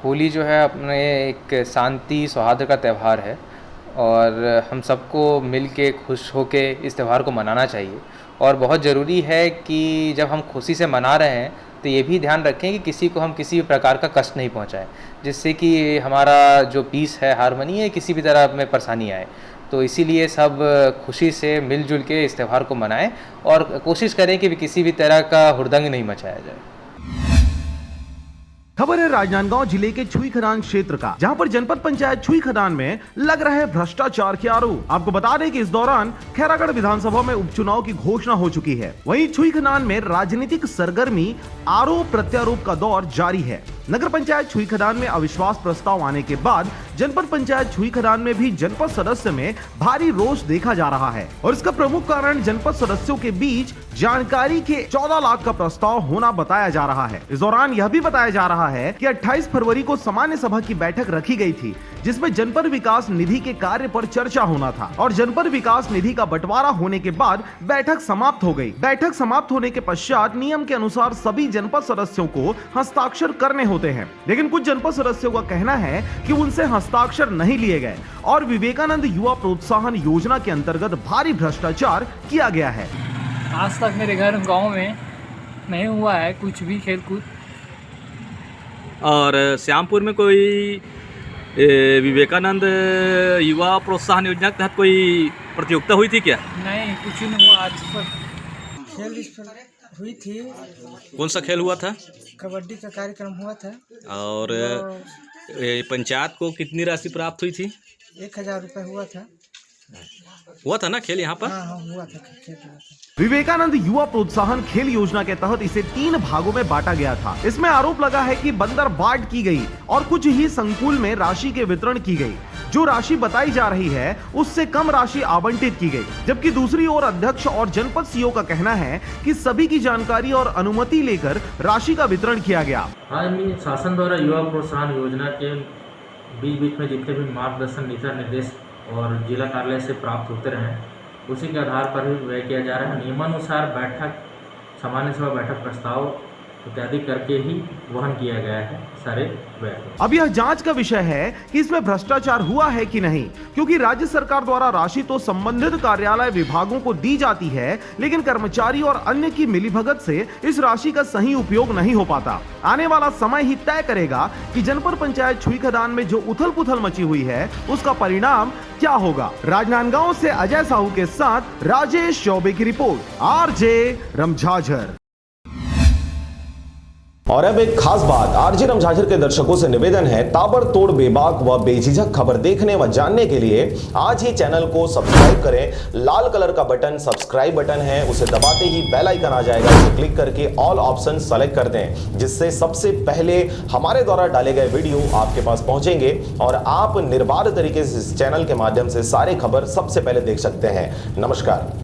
होली जो है अपने एक शांति सौहार्द का त्यौहार है और हम सबको मिल के खुश होके इस त्यौहार को मनाना चाहिए। और बहुत ज़रूरी है कि जब हम खुशी से मना रहे हैं तो ये भी ध्यान रखें कि किसी को हम किसी भी प्रकार का कष्ट नहीं पहुंचाएं, जिससे कि हमारा जो पीस है, हारमोनी है, किसी भी तरह में परेशानी आए। तो इसीलिए सब खुशी से मिलजुल के इस त्यौहार को मनाएं और कोशिश करें कि किसी भी तरह का हुड़दंग नहीं मचाया जाए। खबर है राजनांदगांव जिले के छुईखदान क्षेत्र का, जहां पर जनपद पंचायत छुईखदान में लग रहे भ्रष्टाचार के आरोप। आपको बता दें कि इस दौरान खैरागढ़ विधानसभा में उपचुनाव की घोषणा हो चुकी है। वहीं छुईखदान में राजनीतिक सरगर्मी, आरोप प्रत्यारोप का दौर जारी है। नगर पंचायत छुईखदान में अविश्वास प्रस्ताव आने के बाद जनपद पंचायत छुईखदान में भी जनपद सदस्य में भारी रोष देखा जा रहा है और इसका प्रमुख कारण जनपद सदस्यों के बीच जानकारी के 14 लाख का प्रस्ताव होना बताया जा रहा है। इस दौरान यह भी बताया जा रहा है कि 28 फरवरी को सामान्य सभा की बैठक रखी गई थी, जिसमें जनपद विकास निधि के कार्य पर चर्चा होना था और जनपद विकास निधि का बंटवारा होने के बाद बैठक समाप्त हो गई। बैठक समाप्त होने के पश्चात नियम के अनुसार सभी जनपद सदस्यों को हस्ताक्षर करने होते हैं, लेकिन कुछ जनपद सदस्यों का कहना है कि उनसे हस्ताक्षर नहीं लिए गए और विवेकानंद युवा प्रोत्साहन योजना के अंतर्गत भारी भ्रष्टाचार किया गया है। आज तक मेरे घर गांव में नहीं हुआ है कुछ भी खेलकूद। और श्यामपुर में कोई विवेकानंद युवा प्रोत्साहन योजना के तहत कोई प्रतियोगिता हुई थी क्या? नहीं, कुछ नहीं हुआ। आज पर खेल हुई थी। कौन सा खेल हुआ था? कबड्डी का कार्यक्रम हुआ था। और पंचायत को कितनी राशि प्राप्त हुई थी? 1000 रुपये हुआ था ना खेल यहाँ पर? हाँ, हुआ था खेल हुआ था। विवेकानंद युवा प्रोत्साहन खेल योजना के तहत इसे 3 भागों में बांटा गया था। इसमें आरोप लगा है कि बंदरबाट की गई और कुछ ही संकुल में राशि के वितरण की गई। जो राशि बताई जा रही है उससे कम राशि आवंटित की गई, जबकि दूसरी ओर अध्यक्ष और जनपद सीओ का कहना है कि सभी की जानकारी और अनुमति लेकर राशि का वितरण किया गया। शासन द्वारा युवा प्रोत्साहन योजना के बीच में जितने भी मार्गदर्शन, दिशा निर्देश और जिला कार्यालय से प्राप्त होते रहे, उसी के आधार पर ही व्यय किया जा रहा है। नियमानुसार बैठक, सामान्य सभा बैठक, प्रस्ताव इत्यादि करके ही वहन किया गया है सारे व्यय। अब यह जांच का विषय है कि इसमें भ्रष्टाचार हुआ है कि नहीं, क्योंकि राज्य सरकार द्वारा राशि तो संबंधित कार्यालय विभागों को दी जाती है, लेकिन कर्मचारी और अन्य की मिलीभगत से इस राशि का सही उपयोग नहीं हो पाता। आने वाला समय ही तय करेगा कि जनपद पंचायत छुईखदान में जो उथल पुथल मची हुई है उसका परिणाम क्या होगा। राजनांदगांव से अजय साहू के साथ राजेश चौबे की रिपोर्ट, आरजे रमझाझर। और अब एक खास बात, आरजे रमझाझर के दर्शकों से निवेदन है, ताबड़तोड़ बेबाक व बेझिझक खबर देखने व जानने के लिए आज ही चैनल को सब्सक्राइब करें। लाल कलर का बटन सब्सक्राइब बटन है, उसे दबाते ही बेल आइकन आ जाएगा, उसे क्लिक करके ऑल ऑप्शन सेलेक्ट कर दें, जिससे सबसे पहले हमारे द्वारा डाले गए वीडियो आपके पास पहुंचेंगे और आप निर्बाध तरीके से इस चैनल के माध्यम से सारे खबर सबसे पहले देख सकते हैं। नमस्कार।